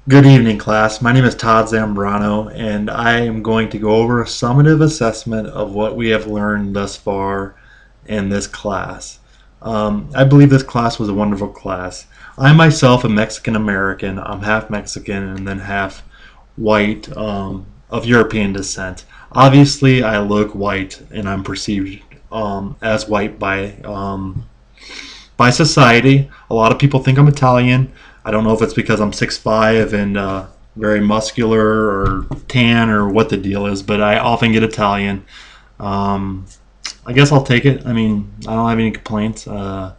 Good evening, class. My name is Todd Zambrano, and I am going to go over a summative assessment of what we have learned thus far in this class. I believe this class was a wonderful class. I myself am Mexican American. I'm half Mexican and then half white, of European descent. Obviously, I look white and I'm perceived as white by society. A lot of people think I'm Italian. I don't know if it's because I'm 6'5" and very muscular or tan or what the deal is, but I often get Italian. Um, I guess I'll take it. I mean, I don't have any complaints. I've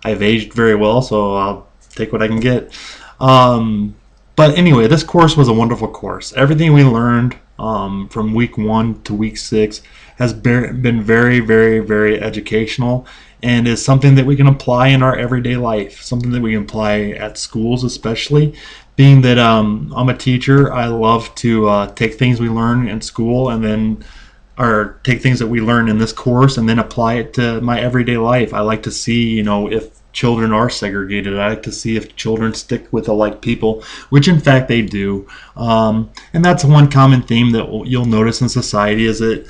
aged very well, so I'll take what I can get. Um, but anyway, this course was a wonderful course. Everything we learned from week 1 to week 6 has been very, very, very educational and is something that we can apply in our everyday life, something that we can apply at schools, especially. Being that I'm a teacher, I love to take things we learn in school and then or take things that we learn in this course and then apply it to my everyday life. I like to see, if children are segregated. I like to see if children stick with alike people, which in fact they do. And that's one common theme that you'll notice in society is that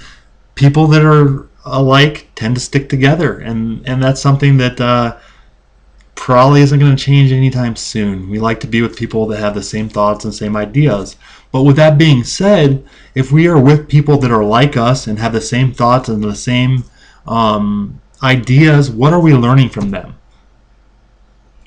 people that are alike tend to stick together, and that's something that probably isn't going to change anytime soon. We like to be with people that have the same thoughts and same ideas. But with that being said, if we are with people that are like us and have the same thoughts and the same ideas, what are we learning from them?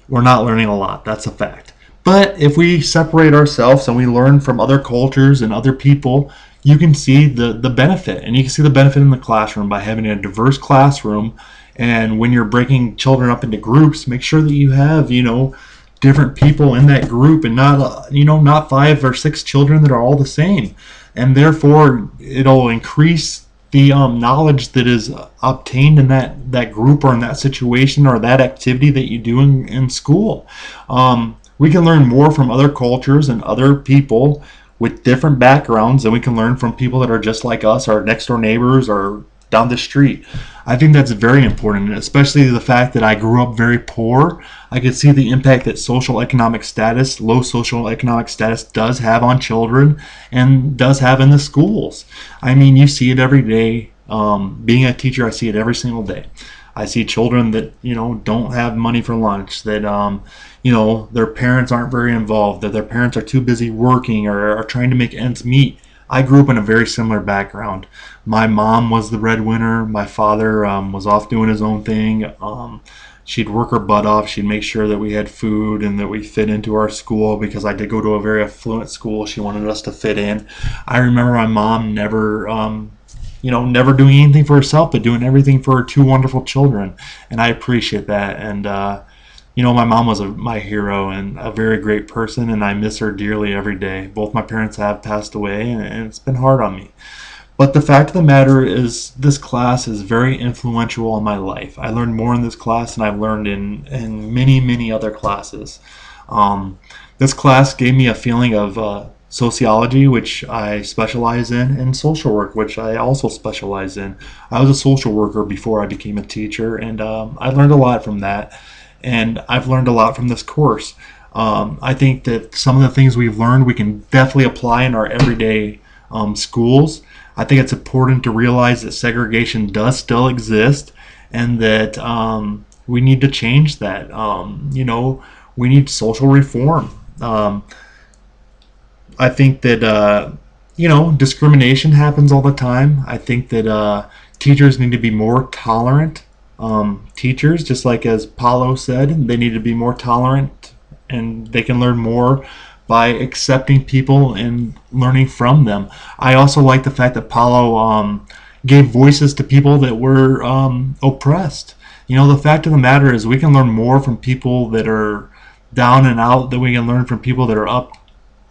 We're not learning a lot. That's a fact. But if we separate ourselves and we learn from other cultures and other people, you can see the benefit. And you can see the benefit in the classroom by having a diverse classroom. And when you're breaking children up into groups, make sure that you have, different people in that group and not 5 or 6 children that are all the same. And therefore, it'll increase the knowledge that is obtained in that group or in that situation or that activity that you do in school. We can learn more from other cultures and other people with different backgrounds than we can learn from people that are just like us, our next door neighbors, or down the street. I think that's very important, especially the fact that I grew up very poor. I could see the impact that low social economic status does have on children and does have in the schools. I mean, you see it every day. Being a teacher, I see it every single day. I see children that don't have money for lunch, that their parents aren't very involved, that their parents are too busy working or are trying to make ends meet. I grew up in a very similar background. My mom was the breadwinner. My father was off doing his own thing. She'd work her butt off. She'd make sure that we had food and that we fit into our school because I did go to a very affluent school. She wanted us to fit in. I remember my mom never doing anything for herself, but doing everything for her 2 wonderful children. And I appreciate that. And, my mom was my hero and a very great person, and I miss her dearly every day. Both my parents have passed away, and it's been hard on me. But the fact of the matter is, this class is very influential on my life. I learned more in this class than I've learned in many, many other classes. Um, this class gave me a feeling of sociology, which I specialize in, and social work, which I also specialize in. I was a social worker before I became a teacher, and I learned a lot from that. And I've learned a lot from this course. I think that some of the things we've learned we can definitely apply in our everyday schools. I think it's important to realize that segregation does still exist and that we need to change that. We need social reform. I think that, discrimination happens all the time. I think that teachers need to be more tolerant. Teachers, just like as Paulo said, they need to be more tolerant and they can learn more by accepting people and learning from them. I also like the fact that Paulo gave voices to people that were oppressed. The fact of the matter is we can learn more from people that are down and out than we can learn from people that are up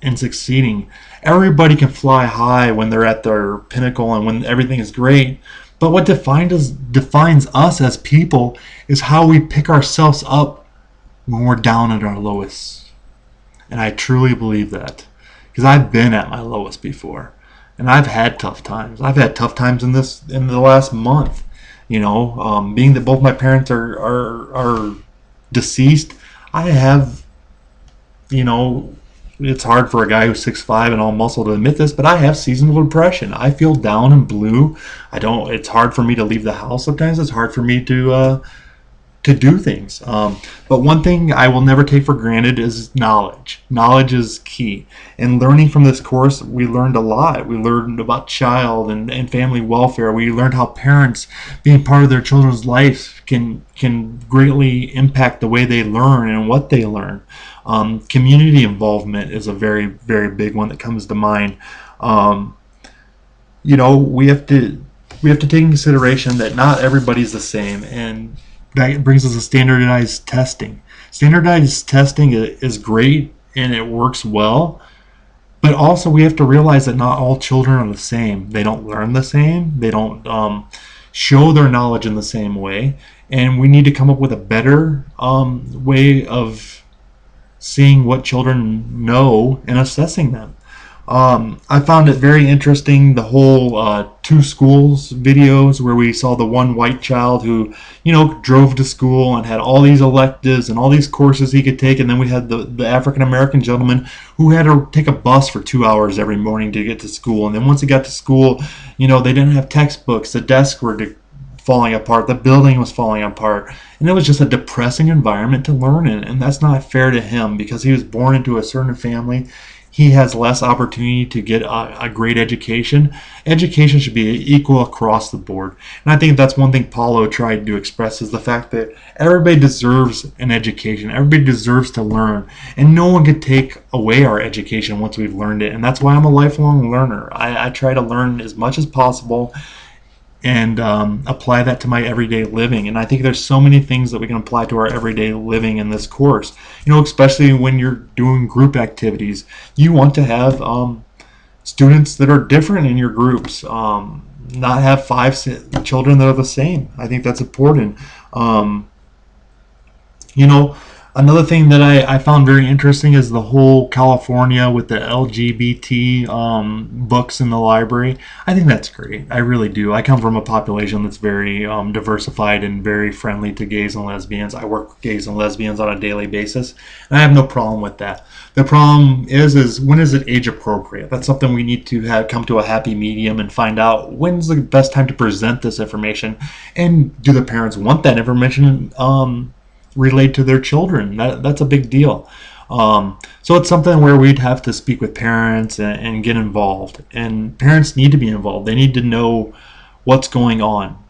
and succeeding. Everybody can fly high when they're at their pinnacle and when everything is great. But what defines us as people is how we pick ourselves up when we're down at our lowest. And I truly believe that. Because I've been at my lowest before. And I've had tough times. I've had tough times in the last month. Being that both my parents are deceased, I have, it's hard for a guy who's 6'5" and all muscle to admit this, but I have seasonal depression. I feel down and blue. I don't. It's hard for me to leave the house sometimes. It's hard for me to do things. But one thing I will never take for granted is knowledge. Knowledge is key. And learning from this course, we learned a lot. We learned about child and family welfare. We learned how parents, being part of their children's life, can greatly impact the way they learn and what they learn. Community involvement is a very, very big one that comes to mind. We have to take in consideration that not everybody's the same, and that brings us to standardized testing. Standardized testing is great and it works well, but also we have to realize that not all children are the same. They don't learn the same. They don't show their knowledge in the same way, and we need to come up with a better way of seeing what children know and assessing them. I found it very interesting, the whole two schools videos where we saw the one white child who, drove to school and had all these electives and all these courses he could take. And then we had the African American gentleman who had to take a bus for 2 hours every morning to get to school. And then once he got to school, they didn't have textbooks. The desks were falling apart. The building was falling apart. And it was just a depressing environment to learn in. And that's not fair to him because he was born into a certain family. He has less opportunity to get a great education. Education should be equal across the board. And I think that's one thing Paulo tried to express is the fact that everybody deserves an education. Everybody deserves to learn. And no one can take away our education once we've learned it. And that's why I'm a lifelong learner. I try to learn as much as possible and apply that to my everyday living. And I think there's so many things that we can apply to our everyday living in this course. Especially when you're doing group activities, you want to have students that are different in your groups. Not have 5 children that are the same. I think that's important. Another thing that I found very interesting is the whole California with the LGBT books in the library. I think that's great. I really do. I come from a population that's very diversified and very friendly to gays and lesbians. I work with gays and lesbians on a daily basis, and I have no problem with that. The problem is when is it age appropriate? That's something we need to come to a happy medium and find out when's the best time to present this information, and do the parents want that information relate to their children? That's a big deal. So it's something where we'd have to speak with parents and get involved. And parents need to be involved. They need to know what's going on.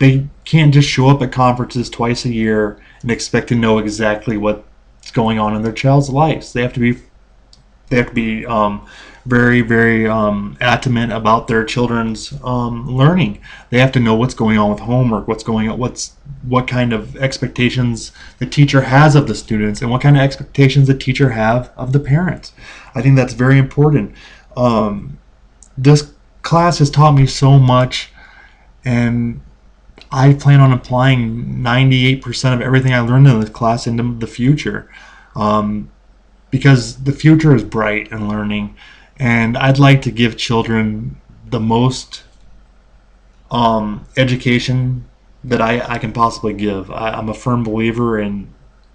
They can't just show up at conferences twice a year and expect to know exactly what's going on in their child's lives. They have to be very, very adamant about their children's learning. They have to know what's going on with homework, what kind of expectations the teacher has of the students, and what kind of expectations the teacher have of the parents. I think that's very important. This class has taught me so much, and I plan on applying 98% of everything I learned in this class into the future. Because the future is bright in learning, and I'd like to give children the most education that I can possibly give. I'm a firm believer in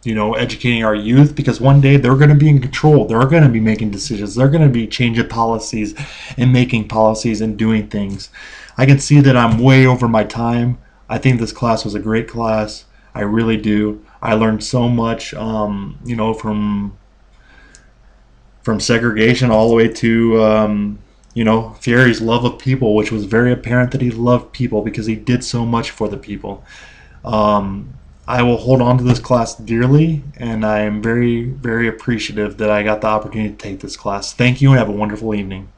educating our youth, because one day they're going to be in control. They're going to be making decisions. They're going to be changing policies and making policies and doing things. I can see that I'm way over my time. I think this class was a great class. I really do. I learned so much, from segregation all the way to, Fierre's love of people, which was very apparent that he loved people because he did so much for the people. I will hold on to this class dearly, and I am very, very appreciative that I got the opportunity to take this class. Thank you, and have a wonderful evening.